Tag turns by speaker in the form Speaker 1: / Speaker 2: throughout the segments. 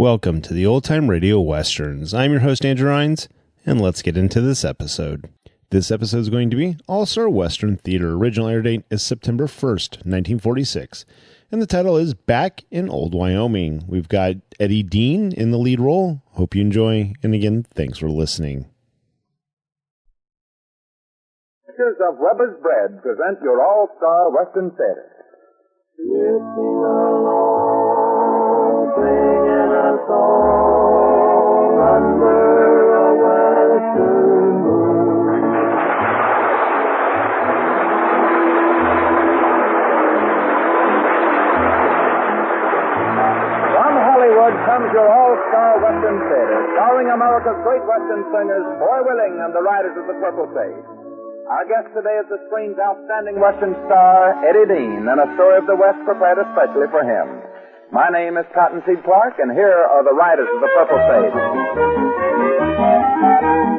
Speaker 1: Welcome to the Old Time Radio Westerns. I'm your host, Andrew Rhynes, and let's get into this episode. This episode is going to be All-Star Western Theater. Original air date is September 1st, 1946, and the title is Back in Old Wyoming. We've got Eddie Dean in the lead role. Hope you enjoy, and again, thanks for listening.
Speaker 2: Makers of Weber's Bread present your All-Star Western Theater.
Speaker 3: Drifting along, singing a song under a western moon.
Speaker 2: From Hollywood comes your All-Star Western Theater, starring America's great Western singers, Boy Willing and the Riders of the Purple Sage. Our guest today is the screen's outstanding Western star, Eddie Dean, and a story of the West prepared especially for him. My name is Cottonseed Clark, and here are the Riders of the Purple Sage.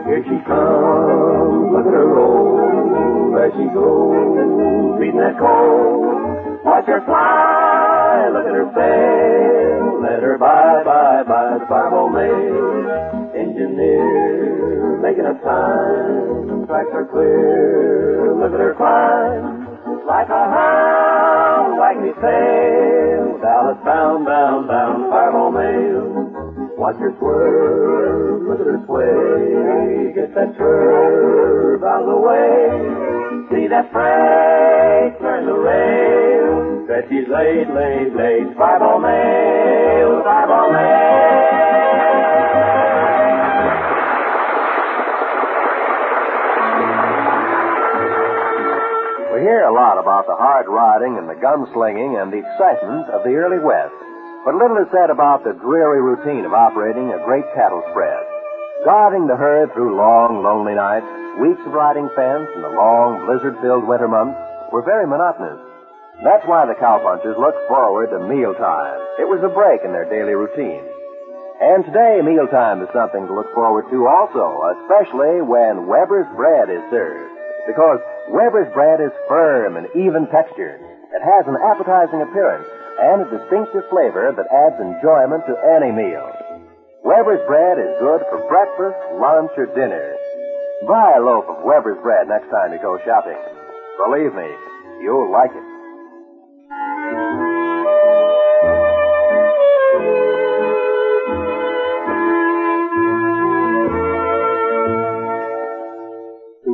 Speaker 3: Here she comes, look at her roll, there she goes, beating that coal. Watch her fly, look at her sail, let her by the fireball mail. Engineer, making a sign, tracks are clear, look at her climb. Like a hound, like me sail, Dallas bound, fireball mail. Watch her swerve, look at her sway, get that curve out of the way. See that freight turn the rail, that she's laid, fireball mail, fireball mail.
Speaker 4: We hear a lot about the hard riding and the gunslinging and the excitement of the early West, but little is said about the dreary routine of operating a great cattle spread. Guarding the herd through long, lonely nights, weeks of riding fence, and the long, blizzard-filled winter months were very monotonous. That's why the cowpunchers looked forward to mealtime. It was a break in their daily routine. And today, mealtime is something to look forward to also, especially when Weber's bread is served. Because Weber's bread is firm and even textured. It has an appetizing appearance and a distinctive flavor that adds enjoyment to any meal. Weber's bread is good for breakfast, lunch, or dinner. Buy a loaf of Weber's bread next time you go shopping. Believe me, you'll like it.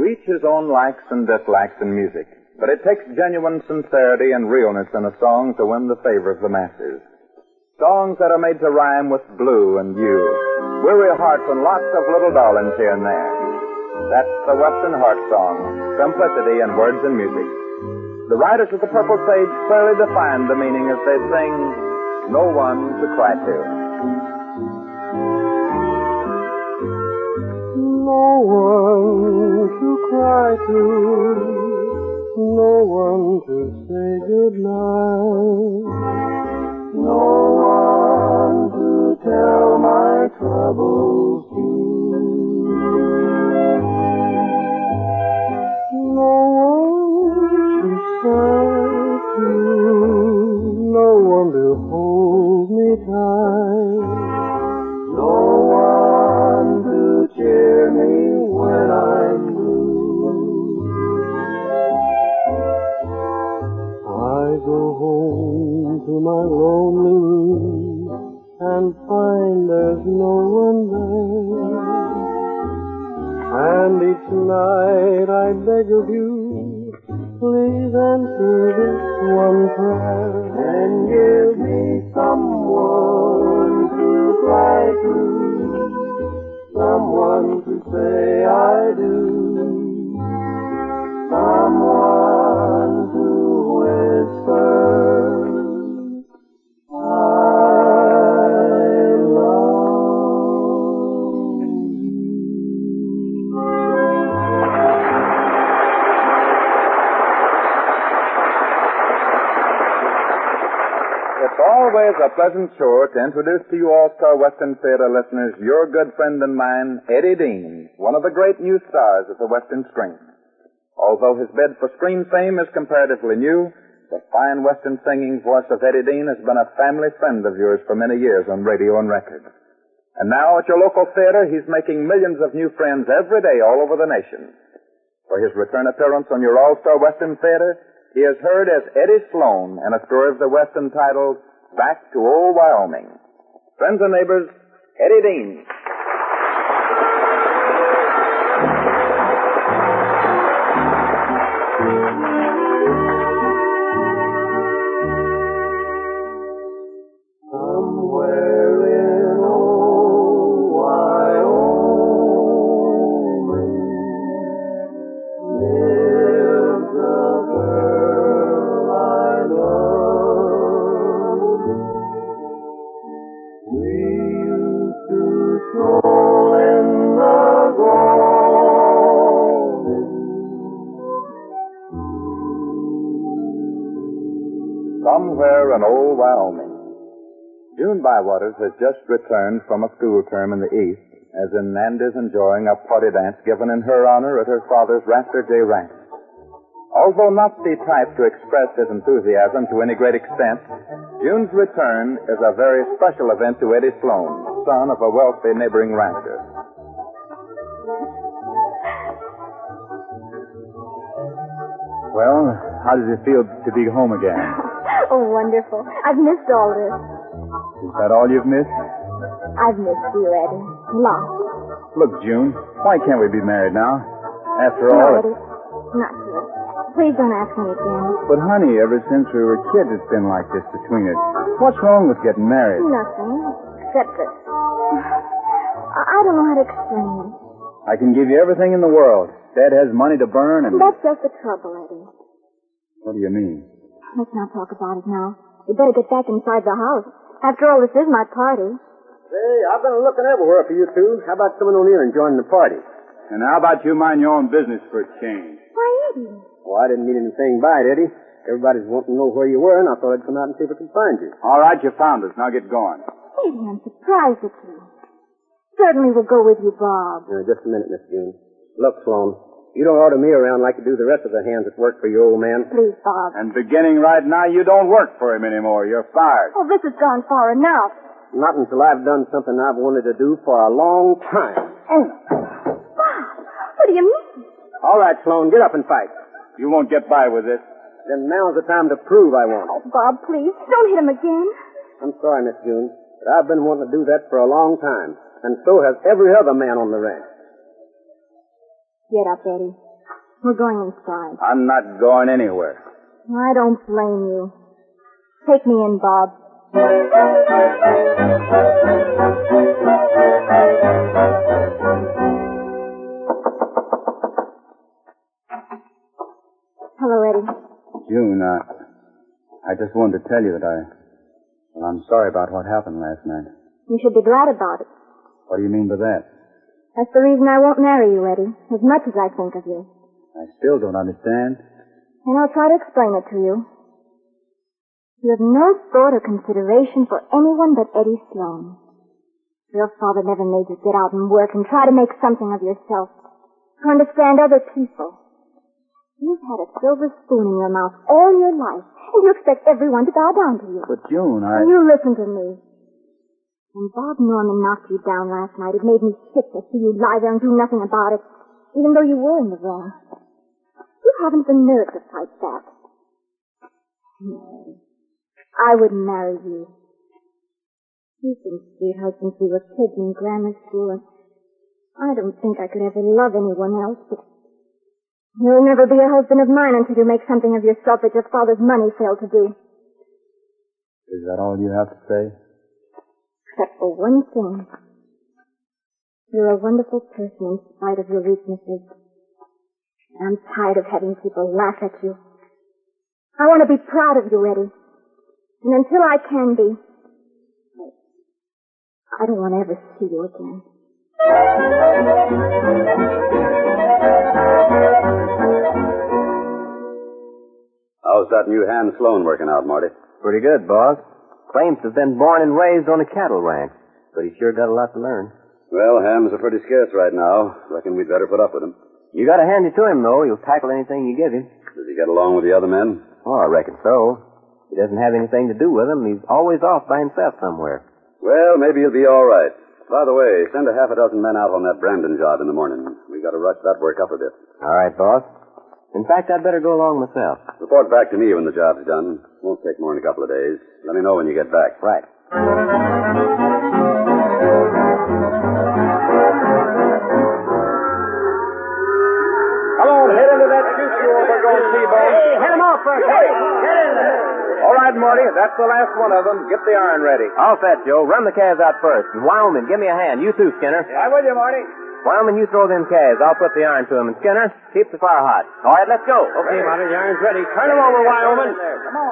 Speaker 2: Each his own likes and dislikes in music, but it takes genuine sincerity and realness in a song to win the favor of the masses. Songs that are made to rhyme with blue and you, weary hearts and lots of little darlings here and there. That's the Western heart song, simplicity in words and music. The Riders of the Purple Sage clearly define the meaning as they sing, No One to Cry To.
Speaker 3: No one to cry to, no one to say goodnight, no one to tell my troubles to, no one to sigh to, no one to hold me tight, no one to cheer me when I'm blue. I go home to my lonely room and find there's no one there. And each night I beg of you, please answer this one prayer and give me someone to cry to, someone to say I do, someone to whisper I love you.
Speaker 2: It's always a pleasant chore to introduce to you All-Star Western Theater listeners your good friend and mine, Eddie Dean, one of the great new stars of the Western screen. Although his bid for screen fame is comparatively new, the fine Western singing voice of Eddie Dean has been a family friend of yours for many years on radio and record. And now at your local theater, he's making millions of new friends every day all over the nation. For his return appearance on your All-Star Western Theater, he is heard as Eddie Sloan in a story of the West entitled Back to Old Wyoming. Friends and neighbors, Eddie Dean. Somewhere in Old Wyoming. June Bywaters has just returned from a school term in the East, as in Nandy's enjoying a party dance given in her honor at her father's Rafter J Ranch. Although not the type to express his enthusiasm to any great extent, June's return is a very special event to Eddie Sloan, son of a wealthy neighboring rancher.
Speaker 5: Well, how does it feel to be home again?
Speaker 6: Oh, wonderful. I've missed all this.
Speaker 5: Is that all you've missed?
Speaker 6: I've missed you, Eddie. Lots.
Speaker 5: Look, June, why can't we be married now? After
Speaker 6: No,
Speaker 5: all...
Speaker 6: Eddie. Not yet. Please don't ask me again.
Speaker 5: But, honey, ever since we were kids, it's been like this between us. What's wrong with getting married?
Speaker 6: Nothing. Except that... I don't know how to explain it.
Speaker 5: I can give you everything in the world. Dad has money to burn and...
Speaker 6: That's just the trouble, Eddie.
Speaker 5: What do you mean?
Speaker 6: Let's not talk about it now. You better get back inside the house. After all, this is my party.
Speaker 4: Say, I've been looking everywhere for you two. How about coming on in and joining the party?
Speaker 5: And how about you mind your own business for a change?
Speaker 6: Why, Eddie?
Speaker 4: Well, I didn't mean anything by it, Eddie. Everybody's wanting to know where you were, and I thought I'd come out and see if I could find you.
Speaker 5: All right, you found us. Now get going.
Speaker 6: Eddie, I'm surprised at you. Certainly we'll go with you, Bob.
Speaker 4: Just a minute, Miss June. Look, Sloan, you don't order me around like you do the rest of the hands that work for your old man.
Speaker 6: Please, Bob.
Speaker 5: And beginning right now, you don't work for him anymore. You're fired.
Speaker 6: Oh, this has gone far enough.
Speaker 4: Not until I've done something I've wanted to do for a long time.
Speaker 6: Bob, what do you mean?
Speaker 4: All right, Sloan, get up and fight.
Speaker 5: You won't get by with this.
Speaker 4: Then now's the time to prove I won.
Speaker 6: Oh, Bob, please, don't hit him again.
Speaker 4: I'm sorry, Miss June, but I've been wanting to do that for a long time. And so has every other man on the ranch.
Speaker 6: Get up, Eddie. We're going inside.
Speaker 5: I'm not going anywhere.
Speaker 6: I don't blame you. Take me in, Bob. Hello, Eddie.
Speaker 5: June, I just wanted to tell you that I'm sorry about what happened last night.
Speaker 6: You should be glad about it.
Speaker 5: What do you mean by that?
Speaker 6: That's the reason I won't marry you, Eddie, as much as I think of you.
Speaker 5: I still don't understand.
Speaker 6: And I'll try to explain it to you. You have no thought or consideration for anyone but Eddie Sloan. Your father never made you get out and work and try to make something of yourself, to understand other people. You've had a silver spoon in your mouth all your life, and you expect everyone to bow down to you.
Speaker 5: But, June,
Speaker 6: And you listen to me. When Bob Norman knocked you down last night, it made me sick to see you lie there and do nothing about it, even though you were in the wrong. You haven't the nerve to fight back. No, I wouldn't marry you. You've been sweethearts since we were kids in grammar school, and I don't think I could ever love anyone else, but you'll never be a husband of mine until you make something of yourself that your father's money failed to do.
Speaker 5: Is that all you have to say?
Speaker 6: Except for one thing. You're a wonderful person in spite of your weaknesses. I'm tired of having people laugh at you. I want to be proud of you, Eddie. And until I can be, I don't want to ever see you again.
Speaker 7: How's that new hand Sloan working out, Marty?
Speaker 4: Pretty good, boss. Claims to have been born and raised on a cattle ranch, but he's sure got a lot to learn.
Speaker 7: Well, hams are pretty scarce right now. Reckon we'd better put up with him.
Speaker 4: You got to hand it to him, though. He'll tackle anything you give him.
Speaker 7: Does he get along with the other men?
Speaker 4: Oh, I reckon so. He doesn't have anything to do with them. He's always off by himself somewhere.
Speaker 7: Well, maybe he'll be all right. By the way, send a half a dozen men out on that Brandon job in the morning. We've got to rush that work up a bit.
Speaker 4: All right, boss. In fact, I'd better go along myself.
Speaker 7: Report back to me when the job's done. Won't take more than a couple of days. Let me know when you get back.
Speaker 4: Right.
Speaker 2: Come on, head into that juice you over going T-bone.
Speaker 8: Hey, head him off first. Hey, get in there.
Speaker 2: All right, Morty, that's the last one of them. Get the iron ready.
Speaker 4: All set, Joe. Run the calves out first. And Wyoming, give me a hand. You too, Skinner.
Speaker 2: I'm with you, Morty.
Speaker 4: Wyoming, you throw them calves. I'll put the iron to them. And Skinner, keep the fire hot. All right, let's go.
Speaker 8: Okay, Marty, the iron's ready. Turn him over, Wyoming.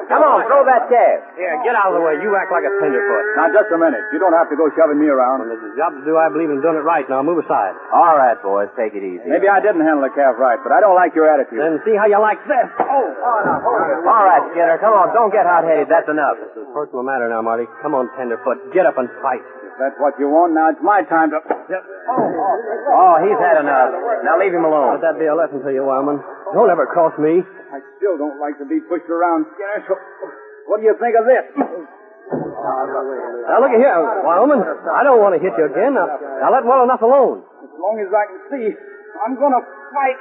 Speaker 4: Come on, throw that calf.
Speaker 8: Here, get out of the way. You act like a tenderfoot.
Speaker 5: Now, just a minute. You don't have to go shoving me around.
Speaker 8: When there's a job to do, I believe in doing it right. Now, move aside.
Speaker 4: All right, boys, take it easy.
Speaker 5: Maybe I didn't handle the calf right, but I don't like your attitude.
Speaker 8: Then see how you like this.
Speaker 4: All right, Skinner, come on. Don't get hot-headed. That's enough.
Speaker 8: This is a personal matter now, Marty. Come on, tenderfoot. Get up and fight.
Speaker 5: If that's what you want, now it's my time to...
Speaker 4: Oh, he's had enough. Now leave him alone.
Speaker 8: Let that be a lesson to you, Wyoming. Don't ever cross me.
Speaker 5: I still don't like to be pushed around, Skinner, so what do you think of this?
Speaker 8: Now, look at here, Wyoming. I don't want to hit you again. Now let well enough alone.
Speaker 5: As long as I can see, I'm going to fight.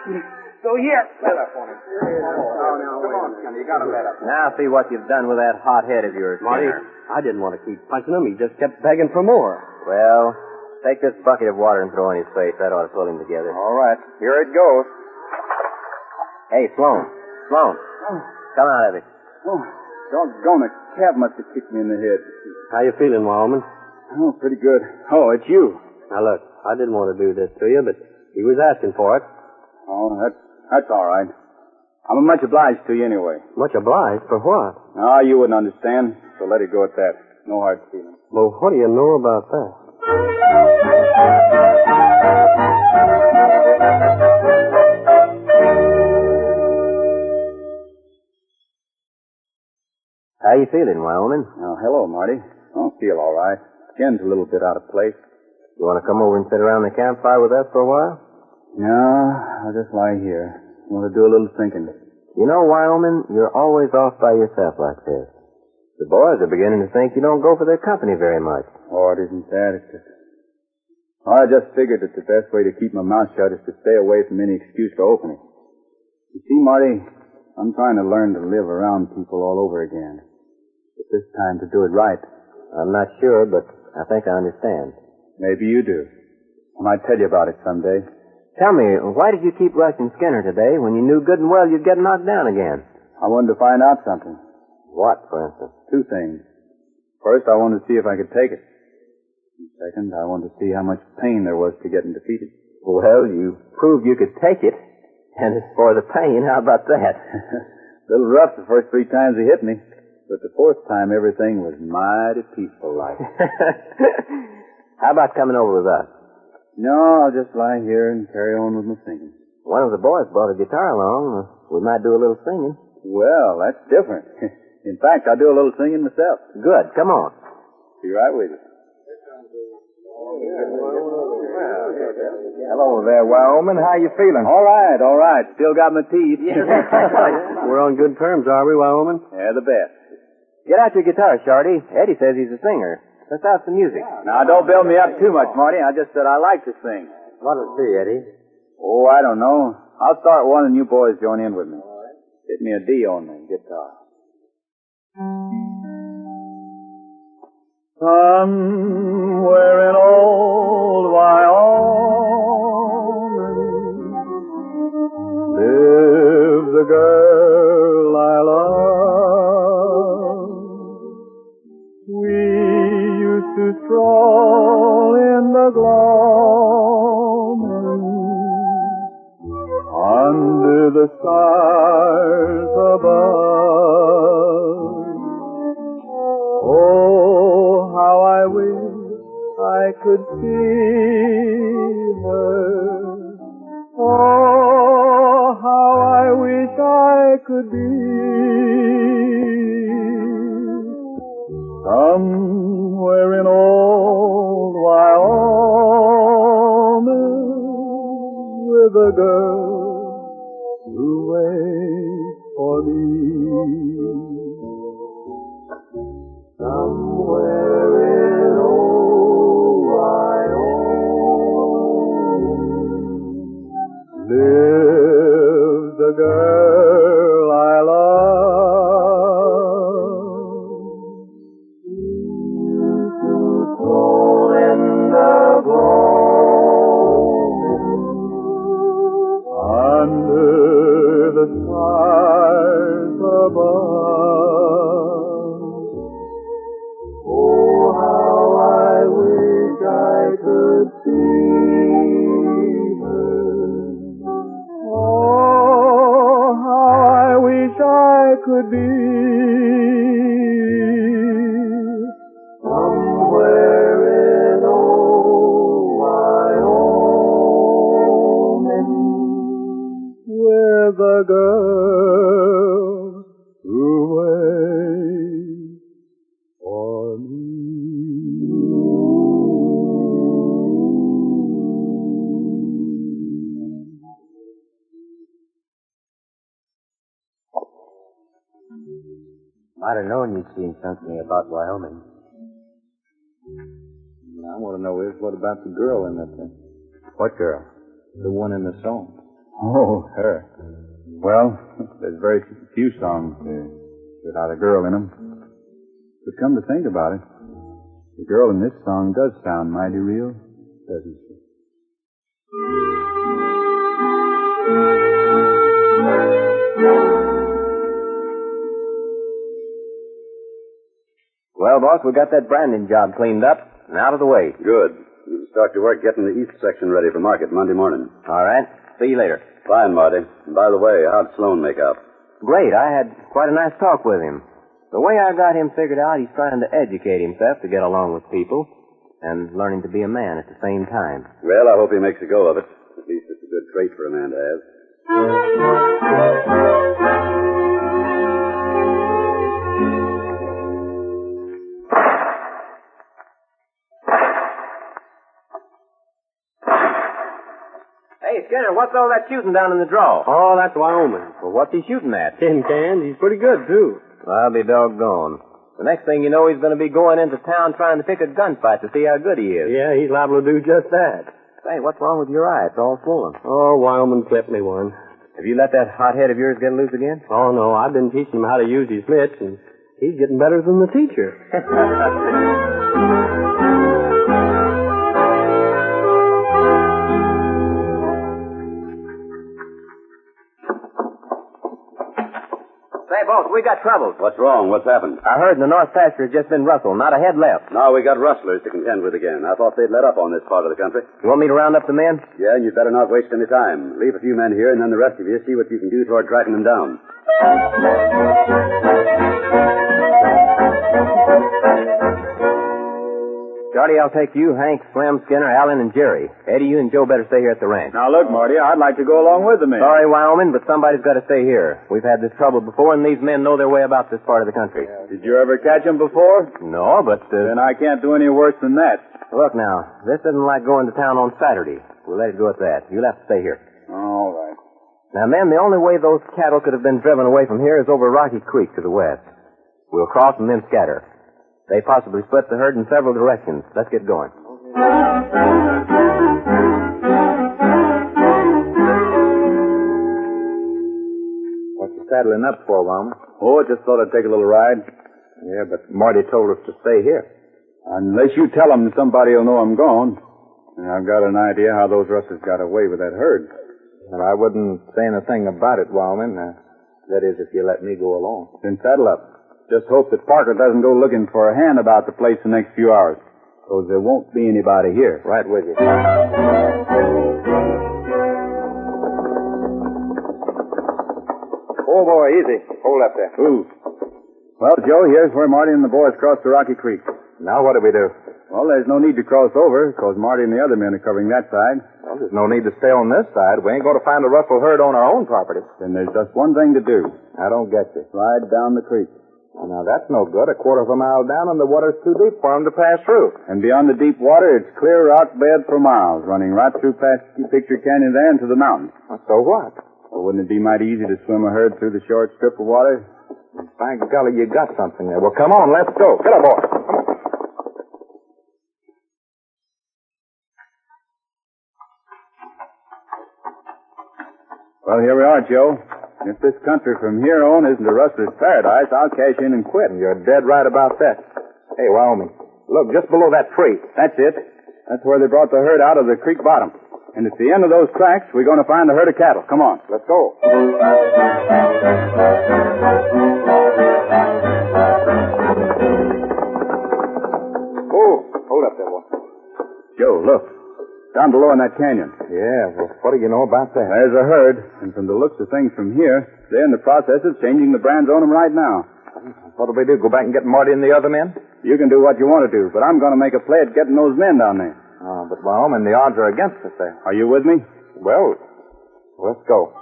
Speaker 5: So here. Let up on him. Come on, Skinner, you got to let up.
Speaker 4: Now see what you've done with that hot head of yours,
Speaker 8: Marty,
Speaker 4: Skinner.
Speaker 8: I didn't want to keep punching him. He just kept begging for more.
Speaker 4: Well, take this bucket of water and throw in his face. That ought to pull him together.
Speaker 5: All right, here it goes.
Speaker 4: Hey, Sloan. Sloan. Come out of it.
Speaker 5: Oh, doggone it. Calf must have kicked me in the head.
Speaker 8: How you feeling, Wyoming?
Speaker 5: Oh, pretty good. Oh, it's you.
Speaker 8: Now, look, I didn't want to do this to you, but he was asking for it.
Speaker 5: Oh, that's all right. I'm much obliged to you anyway.
Speaker 8: Much obliged. For what?
Speaker 5: Ah, you wouldn't understand, so let it go at that. No hard feelings.
Speaker 8: Well, what do you know about that?
Speaker 4: How you feeling, Wyoming?
Speaker 5: Oh, hello, Marty. I feel all right. Skin's a little bit out of place.
Speaker 4: You want to come over and sit around the campfire with us for a while?
Speaker 5: No, I'll just lie here. I want to do a little thinking.
Speaker 4: You know, Wyoming, you're always off by yourself like this. The boys are beginning to think you don't go for their company very much.
Speaker 5: Oh, it isn't that. It's just... I just figured that the best way to keep my mouth shut is to stay away from any excuse for opening. You see, Marty, I'm trying to learn to live around people all over again. But this time to do it right.
Speaker 4: I'm not sure, but I think I understand.
Speaker 5: Maybe you do. I might tell you about it someday.
Speaker 4: Tell me, why did you keep rushing Skinner today when you knew good and well you'd get knocked down again?
Speaker 5: I wanted to find out something.
Speaker 4: What, for instance?
Speaker 5: Two things. First, I wanted to see if I could take it. And second, I wanted to see how much pain there was to getting defeated.
Speaker 4: Well, you proved you could take it. And as for the pain, how about that?
Speaker 5: A little rough the first 3 times he hit me. But the 4th time, everything was mighty peaceful like.
Speaker 4: How about coming over with us?
Speaker 5: No, I'll just lie here and carry on with my singing.
Speaker 4: One of the boys brought a guitar along. We might do a little singing.
Speaker 5: Well, that's different. In fact, I do a little singing myself.
Speaker 4: Good. Come on.
Speaker 5: Be right with you.
Speaker 2: Hello there, Wyoming. How you feeling?
Speaker 5: All right. Still got my teeth.
Speaker 8: We're on good terms, are we, Wyoming?
Speaker 5: Yeah, the best.
Speaker 4: Get out your guitar, Shorty. Eddie says he's a singer. Let's have some music.
Speaker 5: Now, don't build me up too much, Marty. I just said I like to sing.
Speaker 4: What'll it be, Eddie?
Speaker 5: Oh, I don't know. I'll start one and you boys join in with me. Hit me a D on the guitar. Somewhere in old Wyoming lives a girl I love. We used to stroll in the gloaming under the stars above. Oh, how I wish I could see her. Oh, how I wish I could be somewhere in old Wyoming with a girl who waits for me.
Speaker 3: Somewhere in old Wyoming lives a girl I love. She used to stroll in the gloaming under the stars above. Oh, how I wish I could see her. Oh, how I wish I could be somewhere in old Wyoming with a girl who waits for me.
Speaker 4: Might have known you'd seen something about Wyoming.
Speaker 5: I want to know is what about the girl in that thing?
Speaker 4: What girl?
Speaker 5: The one in the song. Oh, her. Well, there's very few songs without a girl in them. But come to think about it, the girl in this song does sound mighty real, doesn't she?
Speaker 4: Well, boss, we got that branding job cleaned up and out of the way.
Speaker 7: Good. You can start your work getting the east section ready for market Monday morning.
Speaker 4: All right. See you later.
Speaker 7: Fine, Marty. And by the way, how'd Sloan make out?
Speaker 4: Great. I had quite a nice talk with him. The way I got him figured out, he's trying to educate himself to get along with people and learning to be a man at the same time.
Speaker 7: Well, I hope he makes a go of it. At least it's a good trait for a man to have.
Speaker 4: Hey, Skinner, what's all that shooting down in the draw?
Speaker 8: Oh, that's Wyoming.
Speaker 4: Well, what's he shooting at?
Speaker 8: Tin cans. He's pretty good, too.
Speaker 4: I'll be doggone. The next thing you know, he's going to be going into town trying to pick a gunfight to see how good he is.
Speaker 8: Yeah, he's liable to do just that.
Speaker 4: Say, what's wrong with your eye? It's all swollen.
Speaker 8: Oh, Wyoming clipped me one.
Speaker 4: Have you let that hot head of yours get loose again?
Speaker 8: Oh, no, I've been teaching him how to use his mitts, and he's getting better than the teacher.
Speaker 4: Say, boss, we got trouble.
Speaker 7: What's wrong? What's happened?
Speaker 4: I heard in the north pasture has just been rustled. Not a head left.
Speaker 7: Now we got rustlers to contend with again. I thought they'd let up on this part of the country.
Speaker 4: You want me to round up the men?
Speaker 7: Yeah, and you'd better not waste any time. Leave a few men here, and then the rest of you see what you can do toward tracking them down.
Speaker 4: Shorty, I'll take you, Hank, Slim, Skinner, Allen, and Jerry. Eddie, you and Joe better stay here at the ranch.
Speaker 5: Now, look, Marty, I'd like to go along with the men.
Speaker 4: Sorry, Wyoming, but somebody's got to stay here. We've had this trouble before, and these men know their way about this part of the country.
Speaker 5: Did you ever catch them before?
Speaker 4: No, but...
Speaker 5: Then I can't do any worse than that.
Speaker 4: Look now, this isn't like going to town on Saturday. We'll let it go at that. You'll have to stay here.
Speaker 5: All right.
Speaker 4: Now, men, the only way those cattle could have been driven away from here is over Rocky Creek to the west. We'll cross and then scatter. They possibly split the herd in several directions. Let's get going.
Speaker 5: What you saddling up for, Wyoming? Oh, just thought I'd take a little ride. Yeah, but Marty told us to stay here. Unless you tell him, somebody will know I'm gone. And I've got an idea how those rustlers got away with that herd. Well, I wouldn't say anything about it, Wyoming. That is, if you let me go along. Then saddle up. Just hope that Parker doesn't go looking for a hand about the place the next few hours. Because there won't be anybody here. Right with you. Oh, boy, easy. Hold up there. Ooh. Well, Joe, here's where Marty and the boys crossed the Rocky Creek. Now what do we do? Well, there's no need to cross over, because Marty and the other men are covering that side. Well, there's no need to stay on this side. We ain't going to find a ruffle herd on our own property. Then there's just one thing to do. I don't get you. Ride down the creek. Well, now, that's no good. A quarter of a mile down, and the water's too deep for them to pass through. And beyond the deep water, it's clear rock bed for miles, running right through past Picture Canyon there into the mountains. So what? Well, wouldn't it be mighty easy to swim a herd through the short strip of water?
Speaker 2: By golly, you got something there. Well, come on, let's go. Get up, boy. Come on.
Speaker 5: Well, here we are, Joe. If this country from here on isn't a rustler's paradise, I'll cash in and quit.
Speaker 2: You're dead right about that. Hey, Wyoming, look, just below that tree.
Speaker 5: That's it. That's where they brought the herd out of the creek bottom. And at the end of those tracks, we're going to find the herd of cattle. Come on.
Speaker 2: Let's go. Oh, hold up there, boy.
Speaker 5: Joe, look. Down below in that canyon.
Speaker 2: Yeah, well, what do you know about that?
Speaker 5: There's a herd, and from the looks of things from here, they're in the process of changing the brands on them right now.
Speaker 2: What'll we do, go back and get Marty and the other men?
Speaker 5: You can do what you want to do, but I'm going to make a play at getting those men down there.
Speaker 2: Oh, but Wyoming, the odds are against us there.
Speaker 5: Are you with me?
Speaker 2: Well, let's go.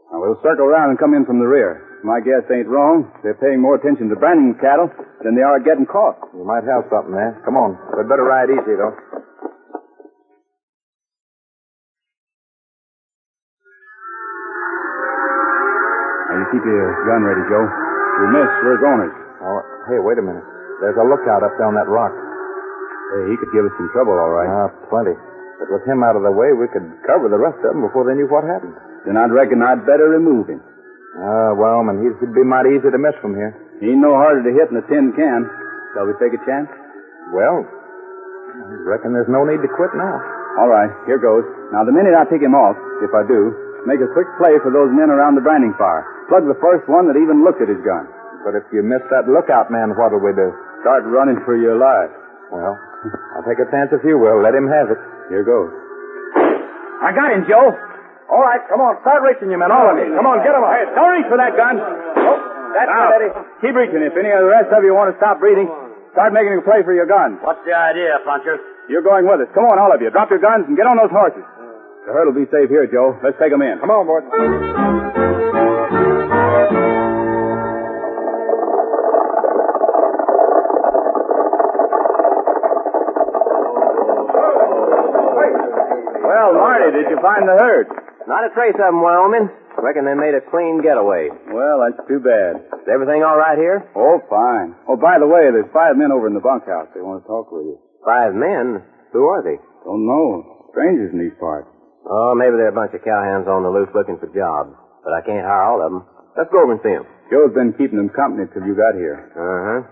Speaker 5: Now, we'll circle around and come in from the rear. My guess ain't wrong. They're paying more attention to branding cattle than they are getting caught.
Speaker 2: You might have something there. Come on. We'd better ride easy, though.
Speaker 5: Now, you keep your gun ready, Joe. If we miss, we're goners.
Speaker 2: Oh, hey, wait a minute. There's a lookout up there on that rock.
Speaker 5: Hey, he could give us some trouble, all right.
Speaker 2: Plenty. But with him out of the way, we could cover the rest of them before they knew what happened.
Speaker 5: Then I'd reckon I'd better remove him.
Speaker 2: Wyoming, he'd be mighty easy to miss from here.
Speaker 5: He ain't no harder to hit than a tin can. Shall we take a chance?
Speaker 2: Well, I reckon there's no need to quit now.
Speaker 5: All right, here goes. Now, the minute I pick him off, if I do, make a quick play for those men around the branding fire. Plug the first one that even looked at his gun.
Speaker 2: But if you miss that lookout man, what'll we do?
Speaker 5: Start running for your life.
Speaker 2: Well, I'll take a chance if you will. Let him have it.
Speaker 5: Here goes.
Speaker 2: I got him, Joe. All right, come on. Start reaching, you men. All of you. Come on, get him up.
Speaker 5: Hey, don't reach for that gun. Oh, that's it, Eddie. Keep reaching. If any of the rest of you want to stop breathing, start making a play for your guns.
Speaker 8: What's the idea, Puncher?
Speaker 5: You're going with us. Come on, all of you. Drop your guns and get on those horses. The herd will be safe here, Joe. Let's take them in.
Speaker 2: Come on, boys.
Speaker 5: Well, Marty, did you find the herd?
Speaker 4: Not a trace of them, Wyoming. Reckon they made a clean getaway.
Speaker 5: Well, that's too bad.
Speaker 4: Is everything all right here?
Speaker 5: Oh, fine. Oh, by the way, there's 5 men over in the bunkhouse. They want to talk with you.
Speaker 4: 5 men? Who are they?
Speaker 5: Don't know. Strangers in these parts.
Speaker 4: Oh, maybe they're a bunch of cowhands on the loose looking for jobs. But I can't hire all of them. Let's go over and see them.
Speaker 5: Joe's been keeping them company till you got here.
Speaker 4: Uh-huh.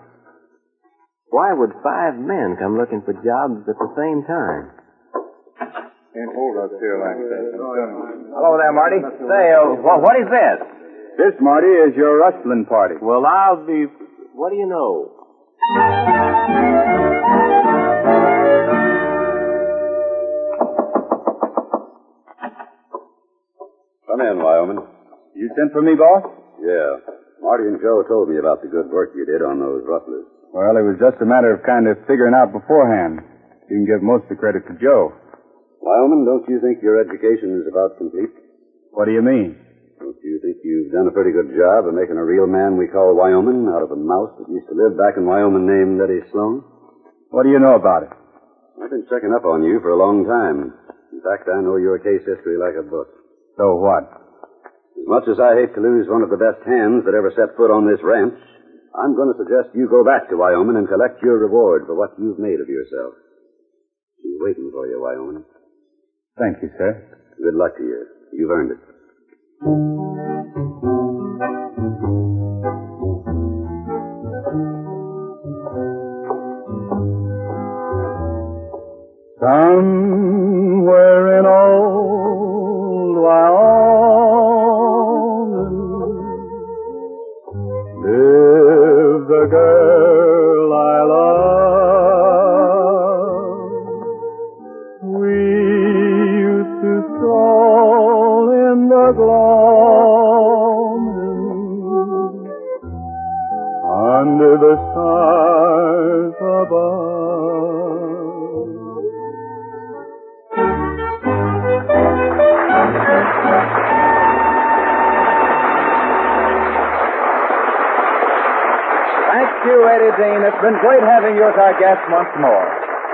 Speaker 4: Why would 5 men come looking for jobs at the same time?
Speaker 2: Can't hold us here like that.
Speaker 4: Hello there, Marty. Say, what is this?
Speaker 5: This, Marty, is your rustling party.
Speaker 4: Well, I'll be... What do you know?
Speaker 7: Come in, Wyoming.
Speaker 5: You sent for me, boss?
Speaker 7: Yeah. Marty and Joe told me about the good work you did on those rustlers.
Speaker 5: Well, it was just a matter of kind of figuring out beforehand. You can give most of the credit to Joe.
Speaker 7: Wyoming, don't you think your education is about complete?
Speaker 5: What do you mean?
Speaker 7: Don't you think you've done a pretty good job of making a real man we call Wyoming out of a mouse that used to live back in Wyoming named Eddie Sloan?
Speaker 5: What do you know about it?
Speaker 7: I've been checking up on you for a long time. In fact, I know your case history like a book.
Speaker 5: So what?
Speaker 7: As much as I hate to lose one of the best hands that ever set foot on this ranch, I'm going to suggest you go back to Wyoming and collect your reward for what you've made of yourself. She's waiting for you, Wyoming.
Speaker 5: Thank you, sir.
Speaker 7: Good luck to you. You've earned it.
Speaker 5: Somewhere in old Wyoming lives a girl I love. We used to stroll in the gloaming under the stars above.
Speaker 2: Thank you, Eddie Dean. It's been great having you as our guest once more.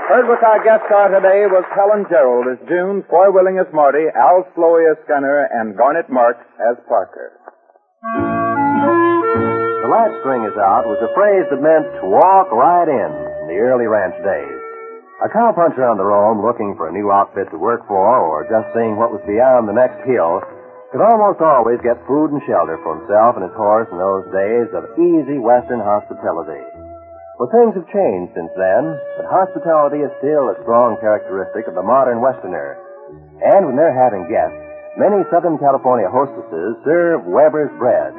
Speaker 2: Heard with our guest star today was Helen Gerald as June, Foy Willing as Marty, Al Sloey as Gunner, and Garnet Marks as Parker.
Speaker 4: The latch string is out was a phrase that meant to walk right in the early ranch days. A cowpuncher on the roam looking for a new outfit to work for or just seeing what was beyond the next hill could almost always get food and shelter for himself and his horse in those days of easy Western hospitality. Well, things have changed since then, but hospitality is still a strong characteristic of the modern Westerner. And when they're having guests, many Southern California hostesses serve Weber's bread.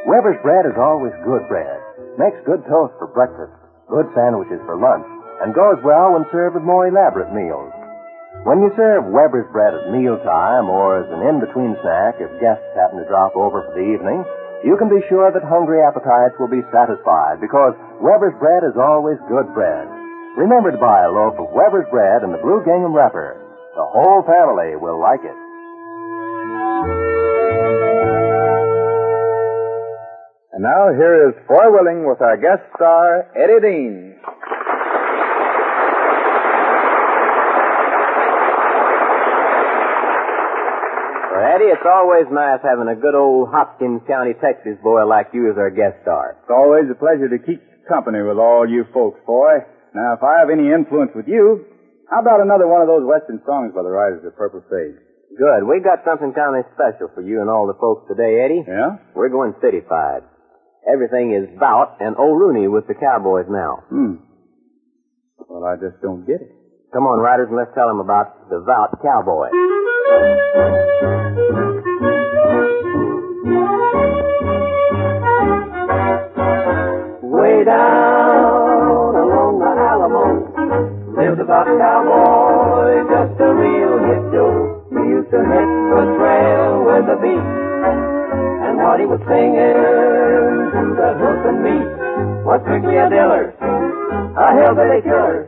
Speaker 4: Weber's bread is always good bread, makes good toast for breakfast, good sandwiches for lunch, and goes well when served with more elaborate meals. When you serve Weber's bread at mealtime or as an in-between snack if guests happen to drop over for the evening, you can be sure that hungry appetites will be satisfied because Weber's bread is always good bread. Remember to buy a loaf of Weber's bread in the blue gingham wrapper. The whole family will like it.
Speaker 2: And now here is Foy Willing with our guest star, Eddie Dean.
Speaker 8: Well, Eddie, it's always nice having a good old Hopkins County, Texas boy like you as our guest star.
Speaker 5: It's always a pleasure to keep company with all you folks, boy. Now, if I have any influence with you, how about another one of those Western songs by the Riders of Purple Sage?
Speaker 8: Good. We got something kind of special for you and all the folks today, Eddie.
Speaker 5: Yeah?
Speaker 8: We're going city-fied. Everything is Devout and Old Rooney with the Cowboys now.
Speaker 5: Well, I just don't get it.
Speaker 8: Come on, riders, and let's tell them about Devout Cowboy.
Speaker 3: Way down along the Alamo lived a Devout Cowboy, just a real hit Joe. He used to hit the trail with a beat, and what he was singing to the hoof and meat was strictly a diller, a hillbilly killer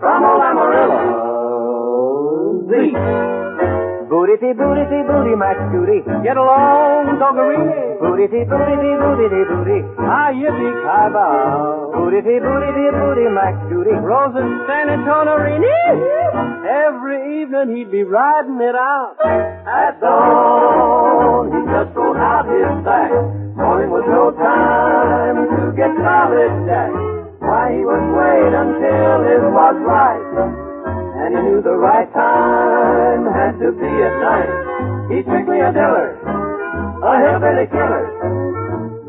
Speaker 3: from old Amarillo.
Speaker 8: Booty-tee, booty-tee, booty, Mac Scooty. Get along, doggerini. Booty-tee, booty-tee, booty-tee, booty. Ah, yippee-ki-bow. Booty-tee, booty-tee, booty, Mac Scooty. Rosa San Antonio. Every evening he'd be riding it out.
Speaker 3: At dawn, he just rolled out his sack. Morning was no time to get solid jack. Why, he would wait until it was right, and he knew the right time had to be at night. He's strictly a diller, a hillbilly killer.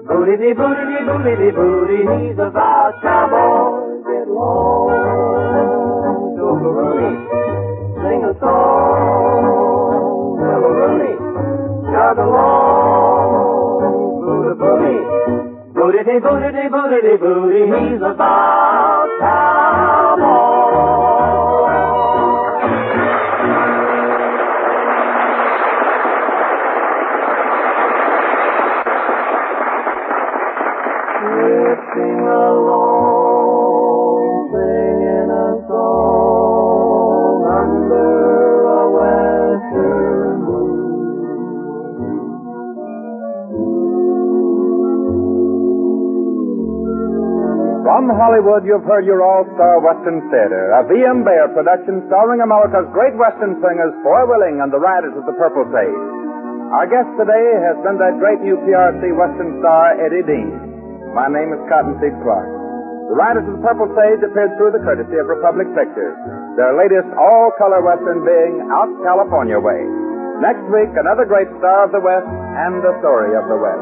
Speaker 3: Booty-dee, booty-dee, booty-dee, booty. He's a Devout Cowboy. Get along, Doggeroonie. Sing a song, little Rooney. Jog along, booty-booty. Booty-dee, booty-dee, booty-dee, booty. He's a Devout Cowboy. Sing along, singing a song under a western moon.
Speaker 2: From Hollywood, you've heard your all-star Western Theater, a V.M. Baer production starring America's great Western singers, Foy Willing and the Riders of the Purple Sage. Our guest today has been that great new PRC Western star, Eddie Dean. My name is Cottonseed Clark. The Riders of the Purple Sage appeared through the courtesy of Republic Pictures, their latest all-color Western being Out California Way. Next week, another great star of the West and the story of the West.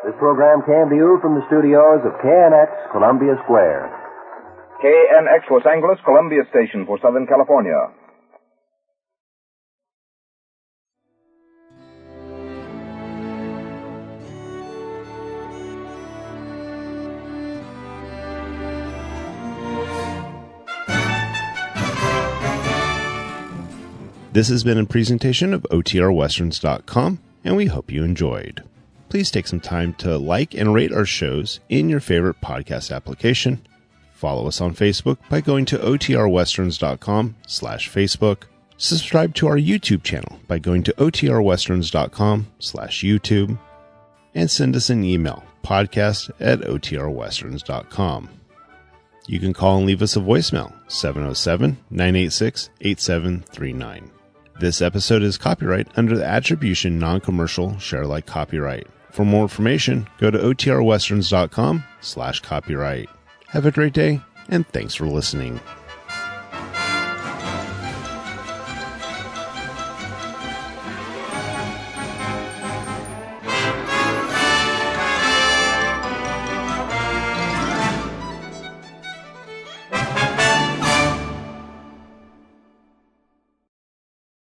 Speaker 4: This program came to you from the studios of KNX, Columbia Square.
Speaker 9: KNX Los Angeles, Columbia Station for Southern California.
Speaker 1: This has been a presentation of OTRWesterns.com, and we hope you enjoyed. Please take some time to like and rate our shows in your favorite podcast application. Follow us on Facebook by going to OTRWesterns.com/Facebook. Subscribe to our YouTube channel by going to OTRWesterns.com/YouTube. And send us an email, podcast at OTRWesterns.com. You can call and leave us a voicemail, 707-986-8739. This episode is copyright under the Attribution Non-Commercial Share-alike copyright. For more information, go to OTRWesterns.com/copyright. Have a great day, and thanks for listening.